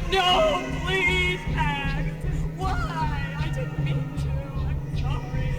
No, please, Max. Why? I didn't mean to. I'm sorry.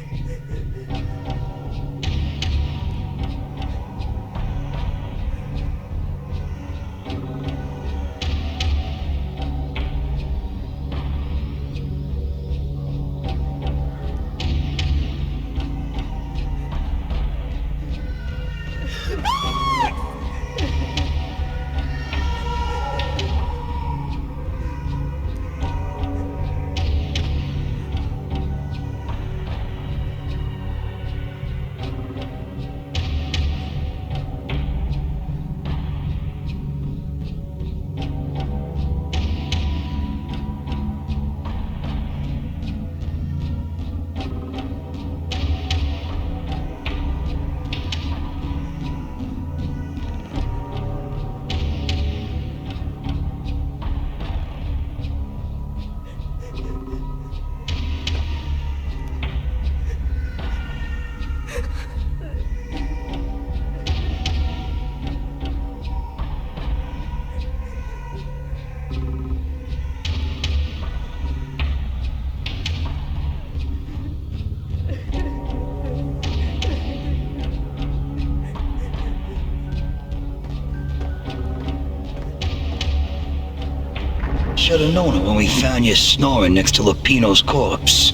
Should have known it when we found you snoring next to Lupino's corpse.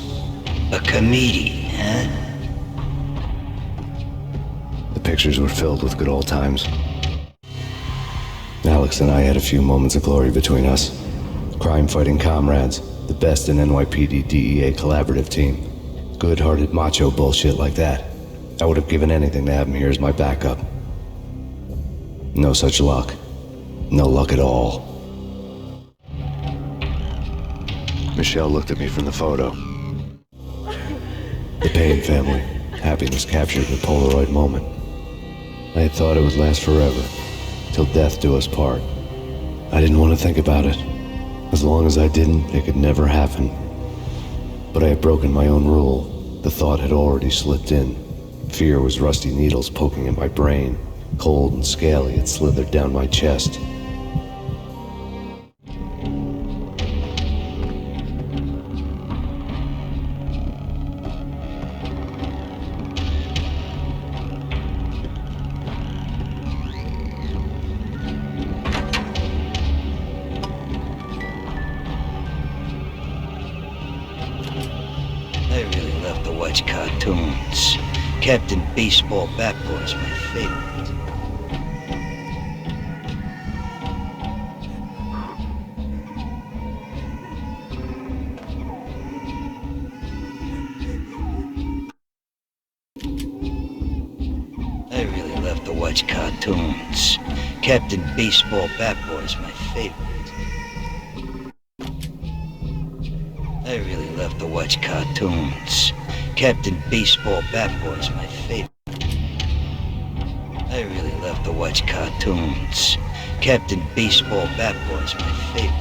A comedian, huh? The pictures were filled with good old times. Alex and I had a few moments of glory between us. Crime-fighting comrades, the best in NYPD DEA collaborative team. Good-hearted macho bullshit like that. I would have given anything to have him here as my backup. No such luck. No luck at all. Michelle looked at me from the photo. The Payne family. Happiness captured in a Polaroid moment. I had thought it would last forever, till death do us part. I didn't want to think about it. As long as I didn't, it could never happen. But I had broken my own rule. The thought had already slipped in. Fear was rusty needles poking at my brain. Cold and scaly, it slithered down my chest. I really love to watch cartoons. Captain Baseball Bat Boy's my favorite. I really love to watch cartoons. Captain Baseball Bat Boy's my favorite. I really love to watch cartoons. Captain Baseball Bat Boy's my favorite. I really love to watch cartoons. Captain Baseball Bat Boy's my favorite.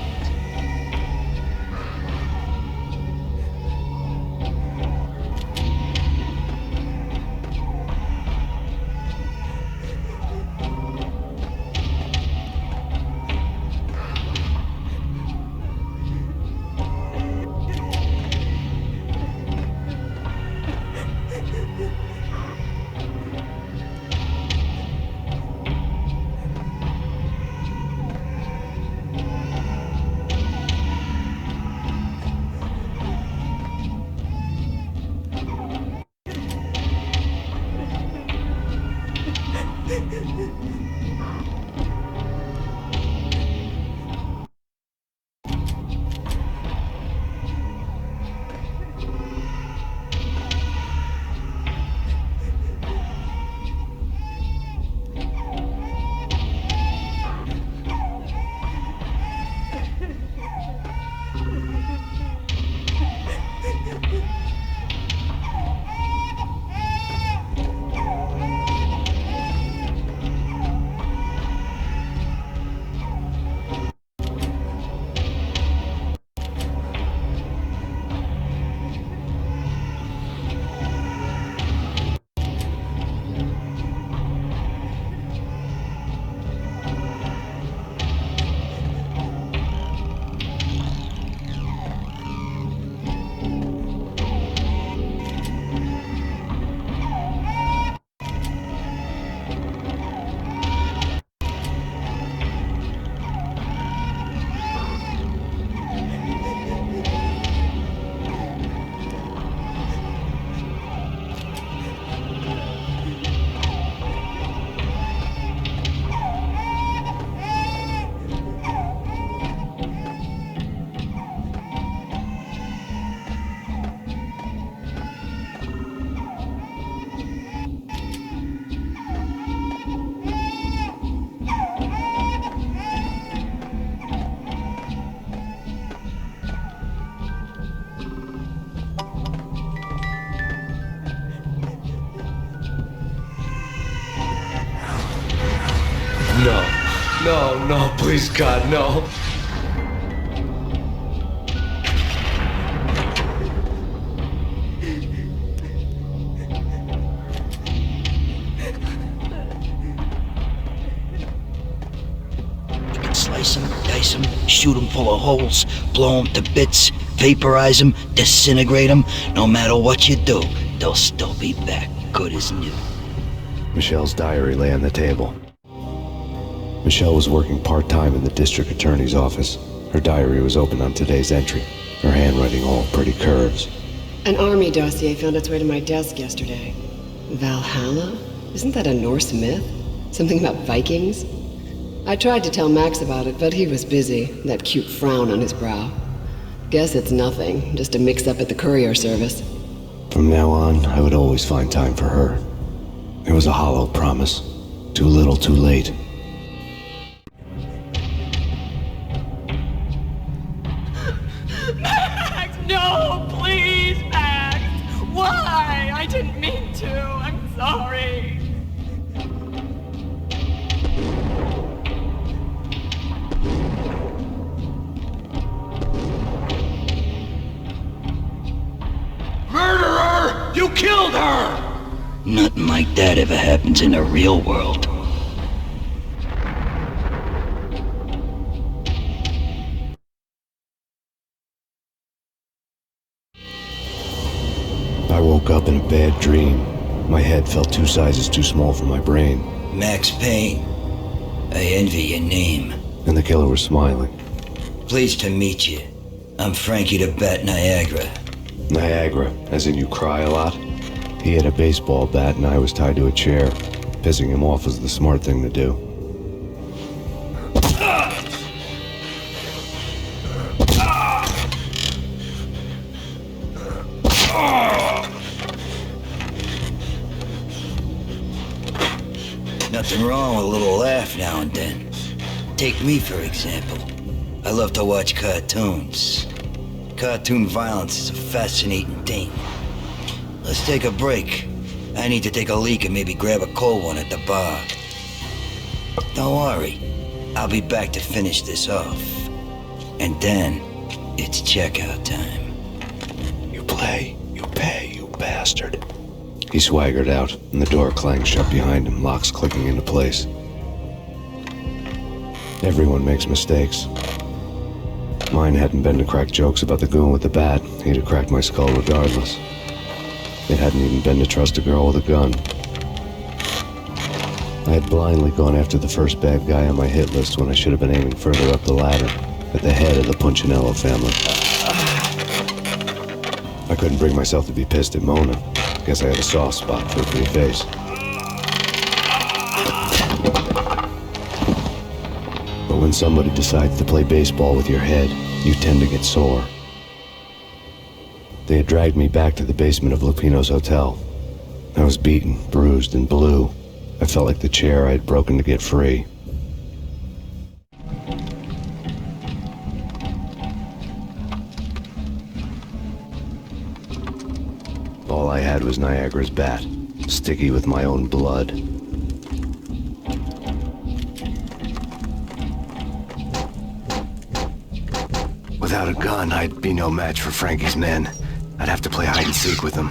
No, no, please, God, no. Slice them, dice them, shoot them full of holes, blow them to bits, vaporize them, disintegrate them. No matter what you do, they'll still be back, good as new. Michelle's diary lay on the table. Michelle was working part-time in the district attorney's office. Her diary was open on today's entry, her handwriting all pretty curves. An army dossier found its way to my desk yesterday. Valhalla? Isn't that a Norse myth? Something about Vikings? I tried to tell Max about it, but he was busy, that cute frown on his brow. Guess it's nothing, just a mix-up at the courier service. From now on, I would always find time for her. It was a hollow promise. Too little, too late. Max, no, please, Max. Why? I didn't mean to. I'm sorry. Murderer! You killed her! Nothing like that ever happens in the real world. I woke up in a bad dream. My head felt 2 sizes too small for my brain. Max Payne. I envy your name. And the killer was smiling. Pleased to meet you. I'm Frankie the Bat Niagara. Niagara, as in you cry a lot? He had a baseball bat and I was tied to a chair. Pissing him off was the smart thing to do. Nothing wrong with a little laugh now and then. Take me, for example. I love to watch cartoons. Cartoon violence is a fascinating thing. Let's take a break. I need to take a leak and maybe grab a cold one at the bar. Don't worry. I'll be back to finish this off. And then, it's checkout time. You play, you pay, you bastard. He swaggered out, and the door clanged shut behind him, locks clicking into place. Everyone makes mistakes. Mine hadn't been to crack jokes about the goon with the bat. He'd have cracked my skull regardless. It hadn't even been to trust a girl with a gun. I had blindly gone after the first bad guy on my hit list when I should have been aiming further up the ladder, at the head of the Punchinello family. I couldn't bring myself to be pissed at Mona. Guess I had a soft spot for a pretty face. But when somebody decides to play baseball with your head, you tend to get sore. They had dragged me back to the basement of Lupino's hotel. I was beaten, bruised, and blue. I felt like the chair I had broken to get free. All I had was Niagara's bat, sticky with my own blood. Without a gun, I'd be no match for Frankie's men. I'd have to play hide and seek with them.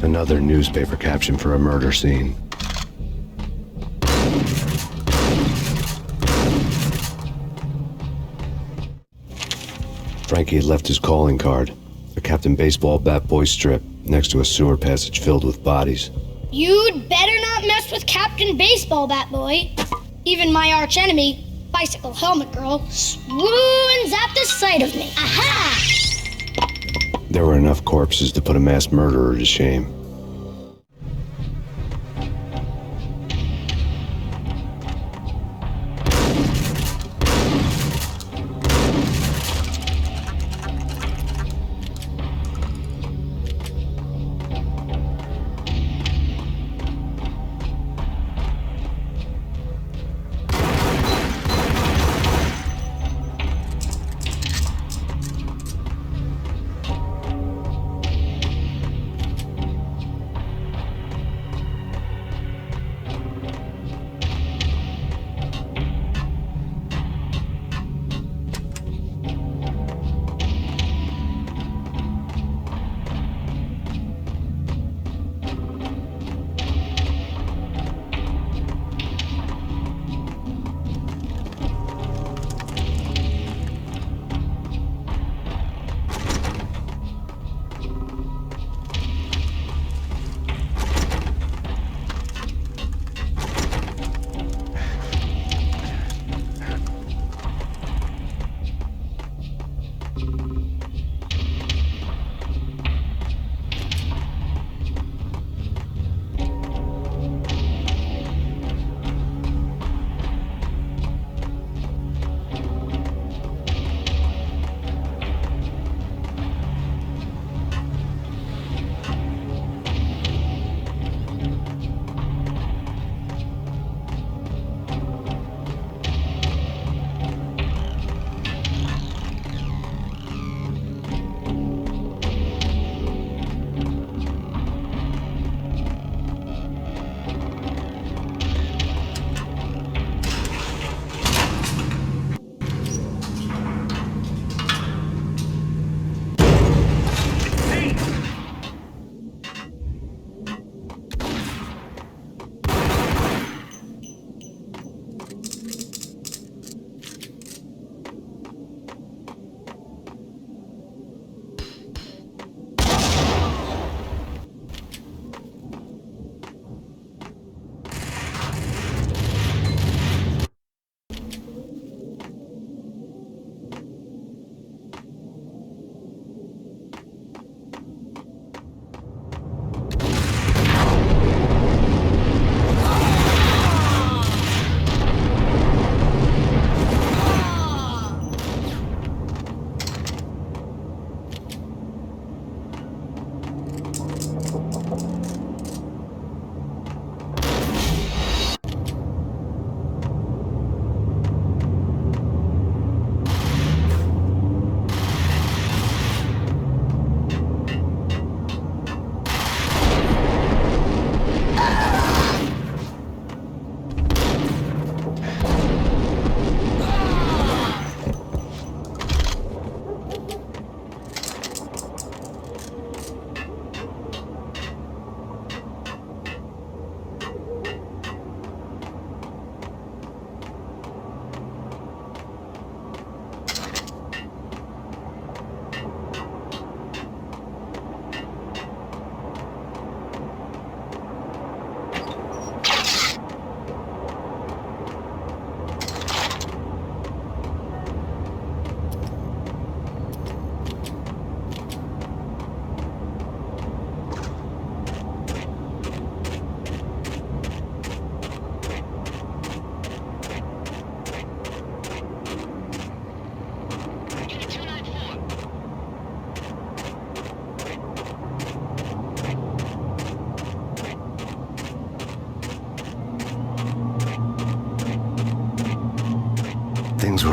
Another newspaper caption for a murder scene. Frankie had left his calling card, a Captain Baseball bat boy strip, next to a sewer passage filled with bodies. You'd better not mess with Captain Baseball Bat Boy. Even my archenemy, Bicycle Helmet Girl, swoons at the sight of me. Aha! There were enough corpses to put a mass murderer to shame.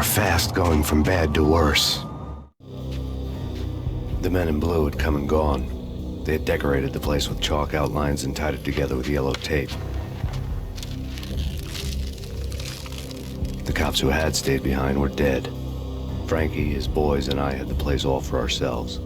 were fast going from bad to worse. The men in blue had come and gone. They had decorated the place with chalk outlines and tied it together with yellow tape. The cops who had stayed behind were dead. Frankie, his boys, and I had the place all for ourselves.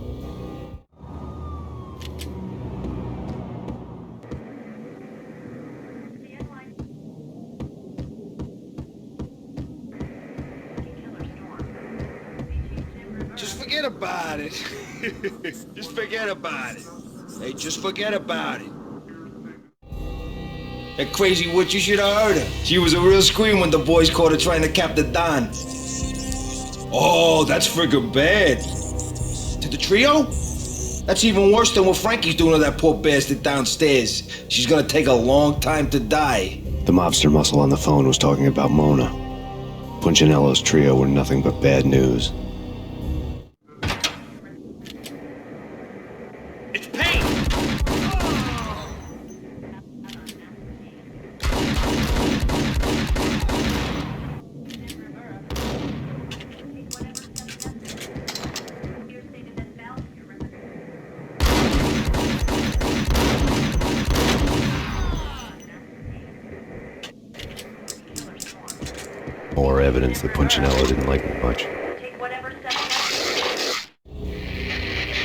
Just forget about it. Just forget about it. Hey, just forget about it. That crazy witch, you should have heard her. She was a real scream when the boys caught her trying to cap the Don. Oh, that's friggin' bad. To the trio? That's even worse than what Frankie's doing to that poor bastard downstairs. She's gonna take a long time to die. The mobster muscle on the phone was talking about Mona. Punchinello's trio were nothing but bad news. It's Payne! More evidence that Punchinello didn't like me much.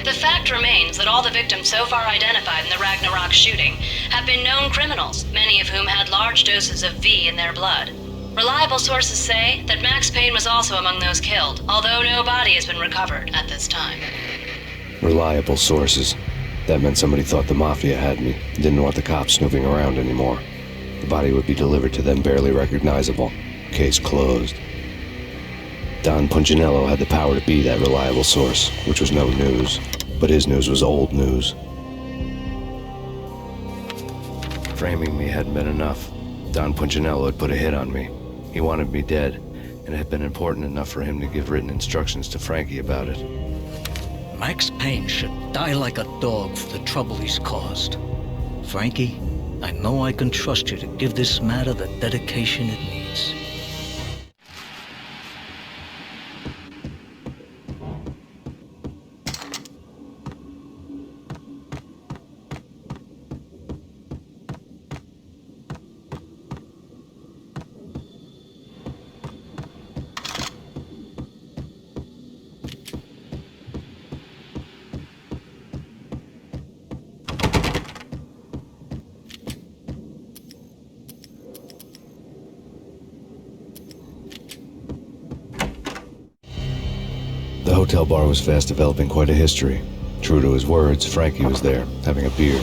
The fact remains that all the victims so far identified in the Ragnarok shooting have been known criminals, many of whom had large doses of V in their blood. Reliable sources say that Max Payne was also among those killed, although no body has been recovered at this time. Reliable sources. That meant somebody thought the Mafia had me, didn't want the cops snooping around anymore. The body would be delivered to them barely recognizable. Case closed. Don Punchinello had the power to be that reliable source, which was no news. But his news was old news. Framing me hadn't been enough. Don Punchinello had put a hit on me. He wanted me dead, and it had been important enough for him to give written instructions to Frankie about it. Max Payne should die like a dog for the trouble he's caused. Frankie, I know I can trust you to give this matter the dedication it needs. The hotel bar was fast developing quite a history. True to his words, Frankie was there, having a beer.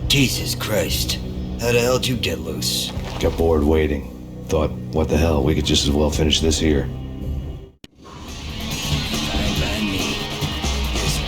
Jesus Christ. How the hell did you get loose? Got bored waiting. Thought, what the hell, we could just as well finish this here. Fine by me. This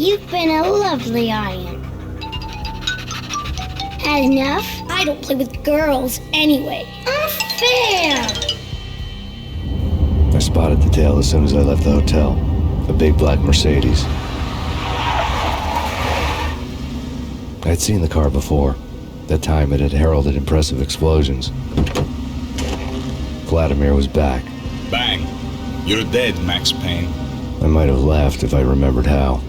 You've been a lovely audience. Had enough? I don't play with girls anyway. Unfair! I spotted the tail as soon as I left the hotel. A big black Mercedes. I had seen the car before. That time it had heralded impressive explosions. Vladimir was back. Bang! You're dead, Max Payne. I might have laughed if I remembered how.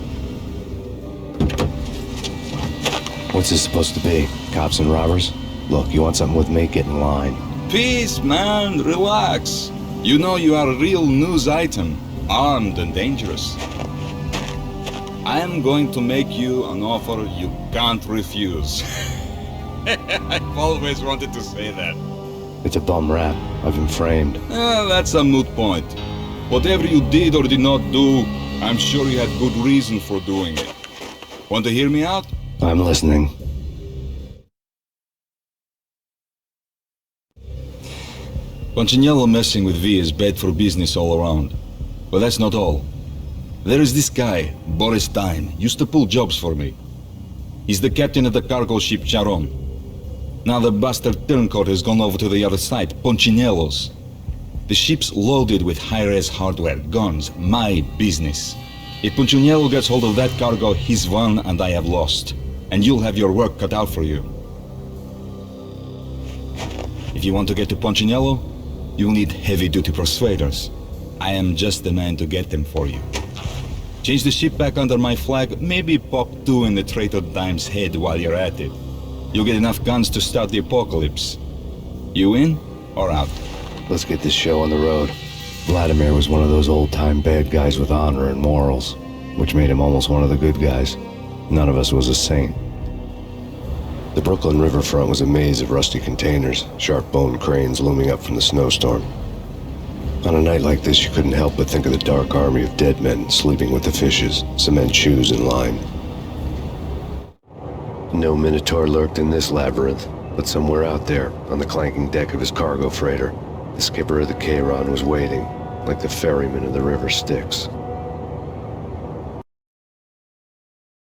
What's this supposed to be? Cops and robbers? Look, you want something with me? Get in line. Peace, man. Relax. You know you are a real news item. Armed and dangerous. I am going to make you an offer you can't refuse. I've always wanted to say that. It's a bum rap. I've been framed. That's a moot point. Whatever you did or did not do, I'm sure you had good reason for doing it. Want to hear me out? I'm listening. Punchinello messing with V is bad for business all around. But that's not all. There is this guy, Boris Dime, used to pull jobs for me. He's the captain of the cargo ship Charon. Now the bastard turncoat has gone over to the other side, Punchinello's. The ship's loaded with high-res hardware, guns, my business. If Punchinello gets hold of that cargo, he's won and I have lost. And you'll have your work cut out for you. If you want to get to Punchinello, you'll need heavy-duty persuaders. I am just the man to get them for you. Change the ship back under my flag, maybe pop 2 in the traitor Dime's head while you're at it. You'll get enough guns to start the apocalypse. You in or out? Let's get this show on the road. Vladimir was one of those old-time bad guys with honor and morals, which made him almost one of the good guys. None of us was a saint. The Brooklyn riverfront was a maze of rusty containers, sharp-boned cranes looming up from the snowstorm. On a night like this, you couldn't help but think of the dark army of dead men sleeping with the fishes, cement shoes in line. No Minotaur lurked in this labyrinth, but somewhere out there, on the clanking deck of his cargo freighter, the skipper of the Chiron was waiting, like the ferryman of the River Styx.